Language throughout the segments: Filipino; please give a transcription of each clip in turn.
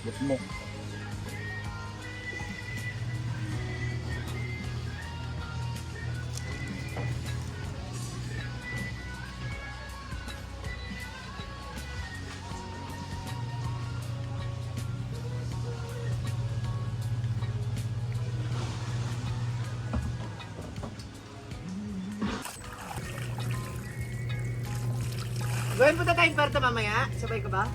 Gutmok. Gawin punta tayong perto mamaya. Sabay ka ba?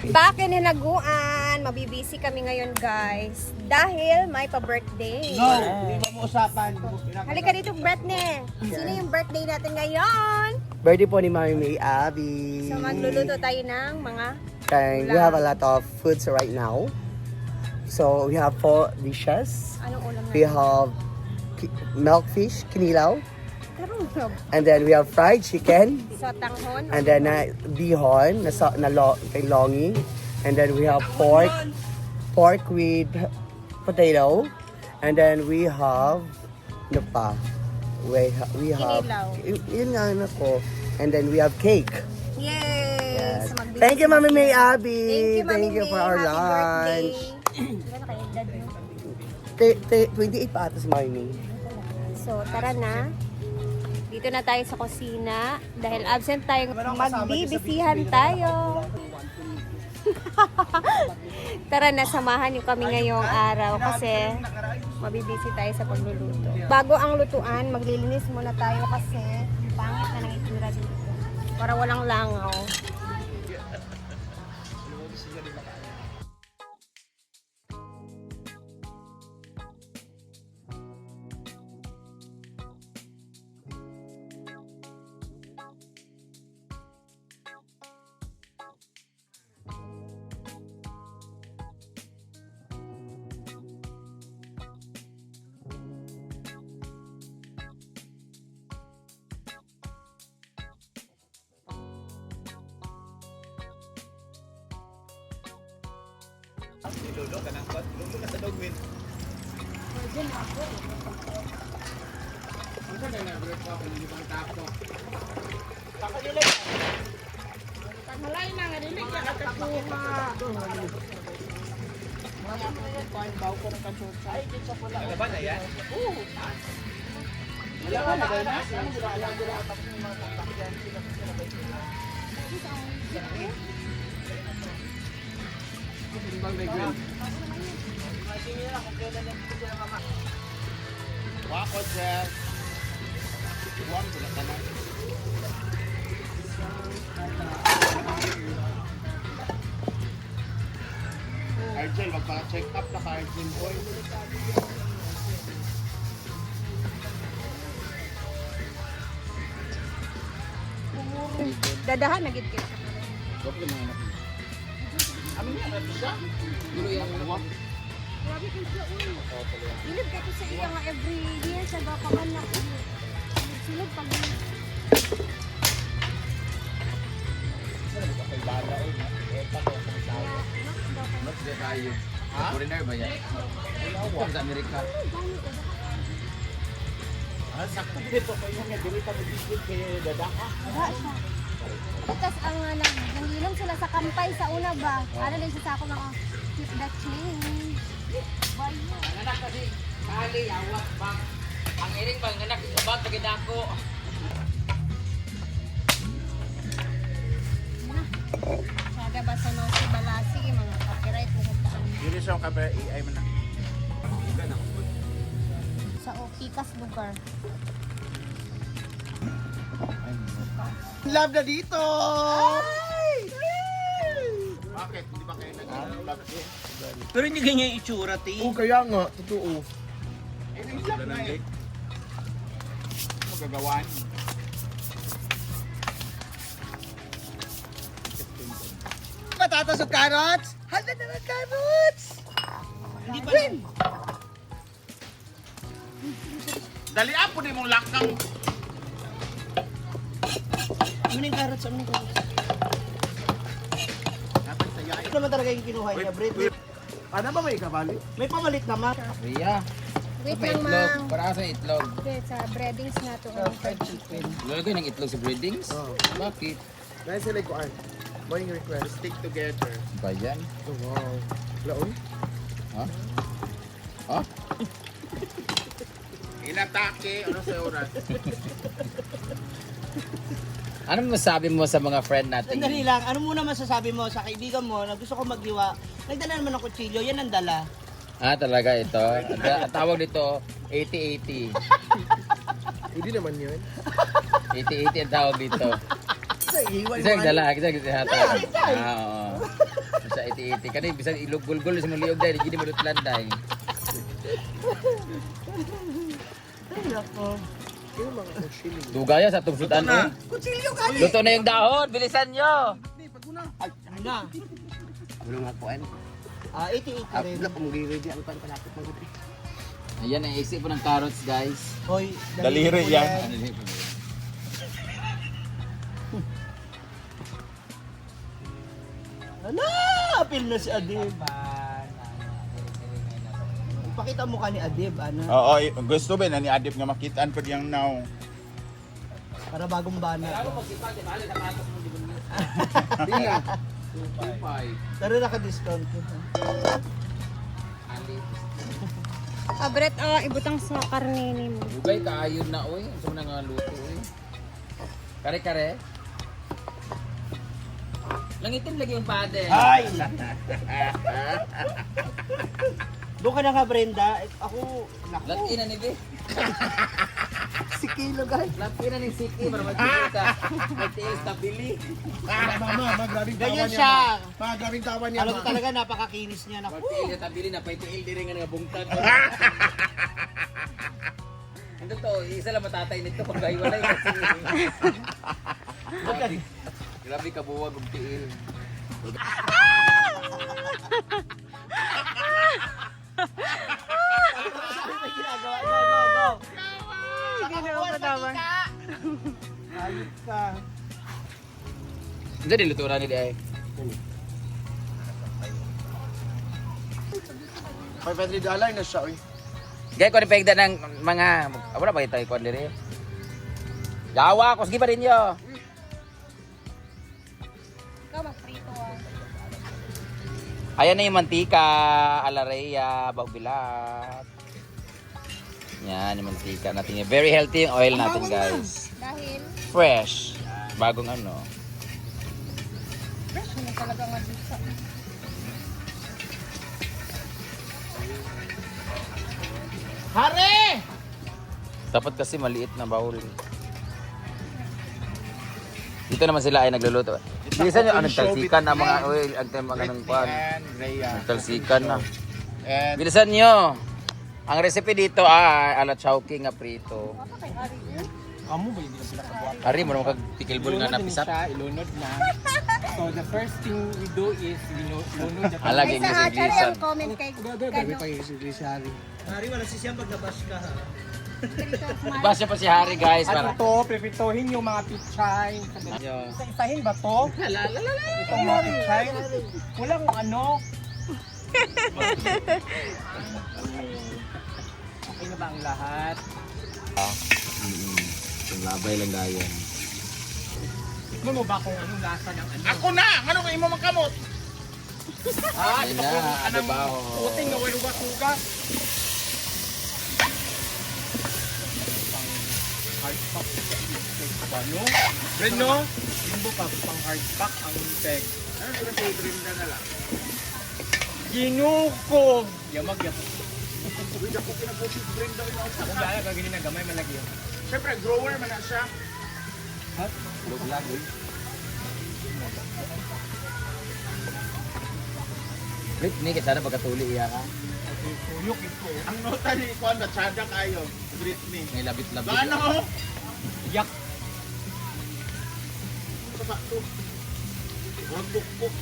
Back in Hinaguan, mabibisi kami ngayon guys. Dahil may pa-birthday. No! Hindi ba mo usapan? Halika dito, Britney. Sino yung birthday natin ngayon? Birthday po ni Mami May Abby. So magluluto tayo ng mga And we have a lot of foods right now. So we have 4 dishes. anong ulam We natin. have milkfish, kinilaw. Karong And then we have fried chicken. sotanghon. And then bihon kay longi. And then we have pork with potato. And then we have ano pa? We have Kinilaw. yun nga anak ko. And then we have cake. Yay! Yes. So, magbibisi Thank you, Mami May kami. Abby. Thank you, Mami May. for our Happy lunch. birthday. Ilan na kayo edad mo? 28 pa ata si Mami May. So, tara na. Dito na tayo sa kusina. Dahil absent tayo, magbibisihan tayo. Tara na, samahan niyo kami ngayong araw kasi mabibisi tayo sa pagluluto. Bago ang lutuan, maglilinis muna tayo kasi pangit na ng itsura dito. Para walang langaw. Wako Jeff. Iwan ko na tanan. Argel, magpa-check up na ka Argel boy. Dadahan na gid. Bakit naman anak? Ano niya? Ano siya? Gulo yung uwa. Grabe kung siya ulo. Silid ka to sa iya nga every year sa gapangan na. Silid pag Kay bala o na. Eta ko sa tayo. Mas de tayo. Ha? Foreigner ba yan? Ito sa Amerika. Sakto dito kayo nga dili ka mag-isip kay dadaka. Tapos ang nanghilom sila sa kampay sa una ba? Ano din siya sa ako mga keep that change. Bayo. Ang anak kasi, kali, awat, bang. Ang iring bang anak, abad, pagkidako. Saga ba sa Nosi Balasi, mga copyright mo kung taan. Dili siya ka AI man na. Sa Opikas lugar. Love na dito! Bakit? Hindi ba kayo nag-vlog? Pero hindi ganyan yung itsura, ti. Oo, kaya nga. Totoo. Eh, nag-vlog na eh. Magagawan. Patatas o carrots? Handa na ng carrots! Hindi ba? Dali apo ni mong lakang. Ano yung carrots? Ano yung carrots? Dapat sa Ano naman talaga yung kinuha niya, Brit? Ano ba may kabali? May pamalit naman. Ria. Wait May lang, itlog. Mang. Para sa itlog. Okay, sa breadings na to. Fried chicken. Lalagay ng itlog sa breadings? Oh. Bakit? Dahil sila ko morning request. Stick together. Ba yan? Oh, wow. Laon? Ha? Ha? Inatake, ano sa oras? Ano masabi mo sa mga friend natin? Sandali lang, ano muna masasabi mo sa kaibigan mo na gusto ko maghiwa? Nagdala naman ng kutsilyo, yan ang dala. Ah, talaga ito. Ang tawag dito, 80-80. Hindi naman yun. 80-80 ang tawag dito. Iwan Isa yung dala, isa yung hata. Ah, oo. Sa 80-80. Kani, bisa ilugulgul sa mga liog dahil, hindi mo lutlan dahil. Yung mga chili. Dugaya sa tubsutan mo. Kutsilyo ka! Luto na yung dahon, bilisan nyo! Ay, ano na? Ano nga po, ano? 80-80 rin. Wala kung ready ang palapit ng gabi. Ayan, ang isip po ng carrots, guys. Hoy, Daliri po yan. Ano din po? Ano? Apil na si Adib. Ipakita mo ka ni Adib, ano? Oo, gusto ba na ni Adip nga makitaan pa diyang now. Para bagong bana. Hindi nga. Pero naka-discount. Abret, ibutang sa karne ni mo. Dugay, kaayon na, oy. Gusto mo na nga luto, oy. Kare-kare. Langitin lagi yung pade. Ay! Doon ka na ka, Brenda. Ako, naku. Latina ni Be. Si Kilo, guys. Latina ni Siki para magkita. Magtiis na bili. Mama, magrabing Ganyan siya. Magrabing tawa Alam ko talaga, napakakinis niya. Naku. Magtiil na tabili na paitiil din nga nga bungtag. Ito to, isa lang matatay nito pag gahiwalay kasi. Grabe ka buwag ng tiil. May ginagawa. Go, go, go. Ginawa pa daw. Ayos ka. Hindi, niluto na nila eh. 500 dollar na siya, oy. Gaya ko ni pegda ng mga... Wala ba ito ikon diri? Yawa, kusgi pa rin yo. Ikaw magprito Ayan na yung mantika, alareya, baubilat. Yan, yung mantika natin. Very healthy yung oil natin, guys. Dahil, Fresh. Bagong ano. fresh naman talaga nga dito. Hare! Dapat kasi maliit na bowl. Dito naman sila ay nagluluto. Bilisan nyo, anong talsikan na mga oil, ang mga ng kwan. And Rhea. Talsikan na. And Bilisan nyo. Ang recipe dito ay ala chowking nga prito. amo ba hindi na sila kabuhat? Ari mo naman kag pikilbol nga napisap. Ilunod na. So the first thing we do is lunod the Alaging Ay, sa gisiglisan. channel, comment kay Hari, wala si Siyam pag nabash ka, ha? Basya pa si Harry, guys. Ano Para. to, pipituhin yung mga pichay. Nyo. Isa-isahin ba to? Itong mga pichay? Walang ano. Okay na ba ang lahat? Yung labay lang gayon. Tikman mo ba kung anong lasa ng ano? Ako na! Ano kayo mo magkamot? Ayun na, ano ba ho? Puting na walang basugas. Hard pack. Ano? Reno? Limbo pa pang hard pack ang peg. Ano sila sa Brenda na lang? Ginukog! Yamag. Uy, ako pinapusin Brenda ko na. Kung dala ka ganyan na gamay malagi yun. Siyempre, grower man na siya. Ha? Luglag, eh. Britney, kita na pagkatuli iya ka. Tuyok ito. Ang nota ni Iko, natsada kayo. Britney. May labit-labit. Ano? Yak. Sa sakto. Huwag bukbuk.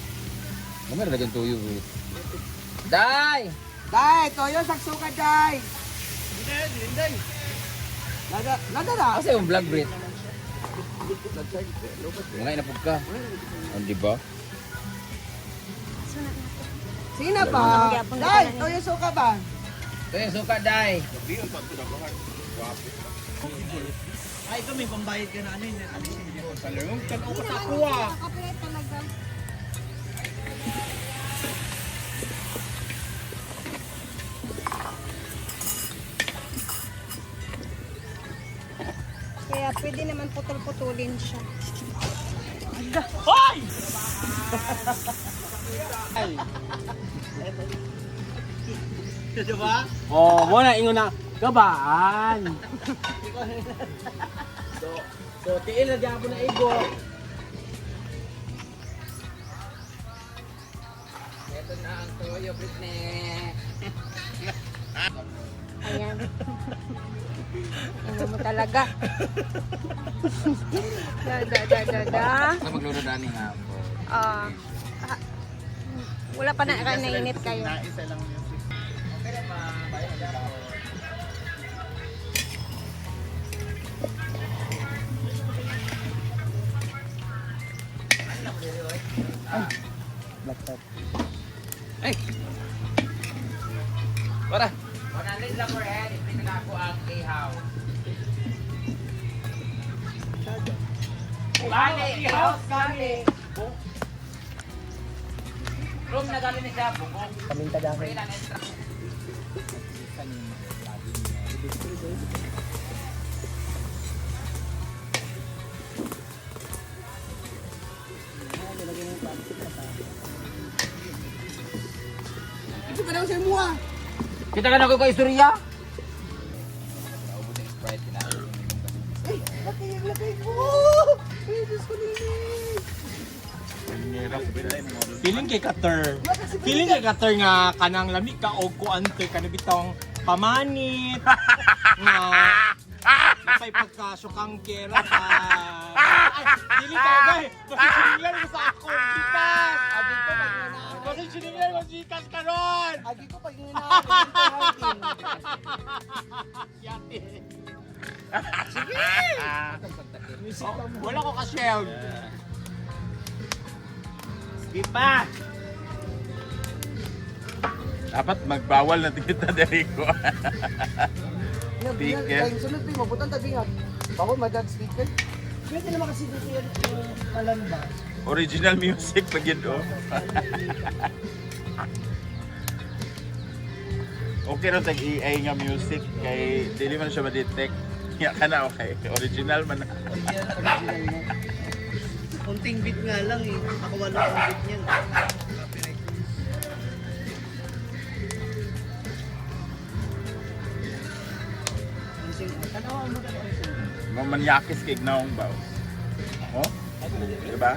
Gamay na tuyo, Brit. Day! Day, toyo saksuka, day. Linday. Lada na. Kasi yung vlog, Brit. Mga inapog ka. Oh, di ba? Sino pa? Day, toyo suka ba? Ito yung suka, day. Ay, ito may pambayad ka na ano yun. Talong, tanaw ka sa ako ah. Copyright talaga. Kaya pwede naman putol-putulin siya. Hoy! Diba? Oh, mo na ingon na gabaan. So tiil na diabo na igo. Ito na ang toyo, Britney. Ayan. Ano mo talaga? Da. Ito magluro na ni nga. Ah, wala pa na nainit kayo. Isa lang music. Ay! Para! 100 lang per head. Ipin na ako ang ihaw. Kani! Ihaw! Kani! Room na galing na siya. Bukong. Paminta dahil. Pre lang extra. Ito ka daw sa mua. Kita ka na ko istorya? Naubos yung Sprite. Kinain. Laki ko. Ay, Diyos ko nini. Feeling kay Kater. Feeling kay Kater nga kanang lami ka og kuante ka na bitong pamanit. Nga may pagkasukang kera ka. Ay, feeling ka ba? Masisilingan mo sa ako. Jikas! Masisilingan mo jikas ka ron! Agi ko pag yun na. Yati. Wala ko ka-shield. Ipa! Dapat magbawal na kita dari ko. Speaker. Kaya sunod pa yung mabutan tabingan. Bawal madad speaker. Pwede naman kasi dito yan kalanda. Original music lagi do. Okay ra tag AI nga music kay dili man siya ma-detect. Ya kana okay. Original man. Kunting beat nga lang eh. Ako wala akong beat niyan. Mamanyakis kay gnaong ba? Oh? Diba?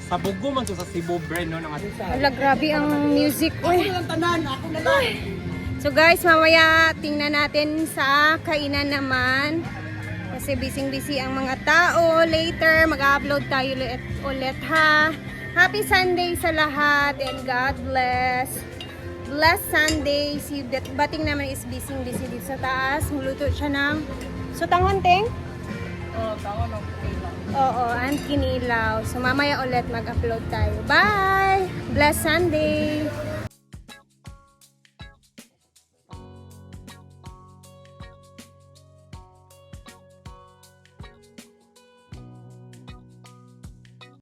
Sa Bugo man to sa Cebu brand no nang Wala, grabe ang music. Uy. Tanan, ako na lang. So guys, mamaya tingnan natin sa kainan naman. Kasi busy-busy ang mga tao. Later, mag-upload tayo ulit ha. Happy Sunday sa lahat and God bless. Blessed Sunday. Si Bating naman is busy-busy dito sa taas. Muluto siya ng sutang hunting. Oo, and kinilaw. So mamaya ulit mag-upload tayo. Bye! Blessed Sunday!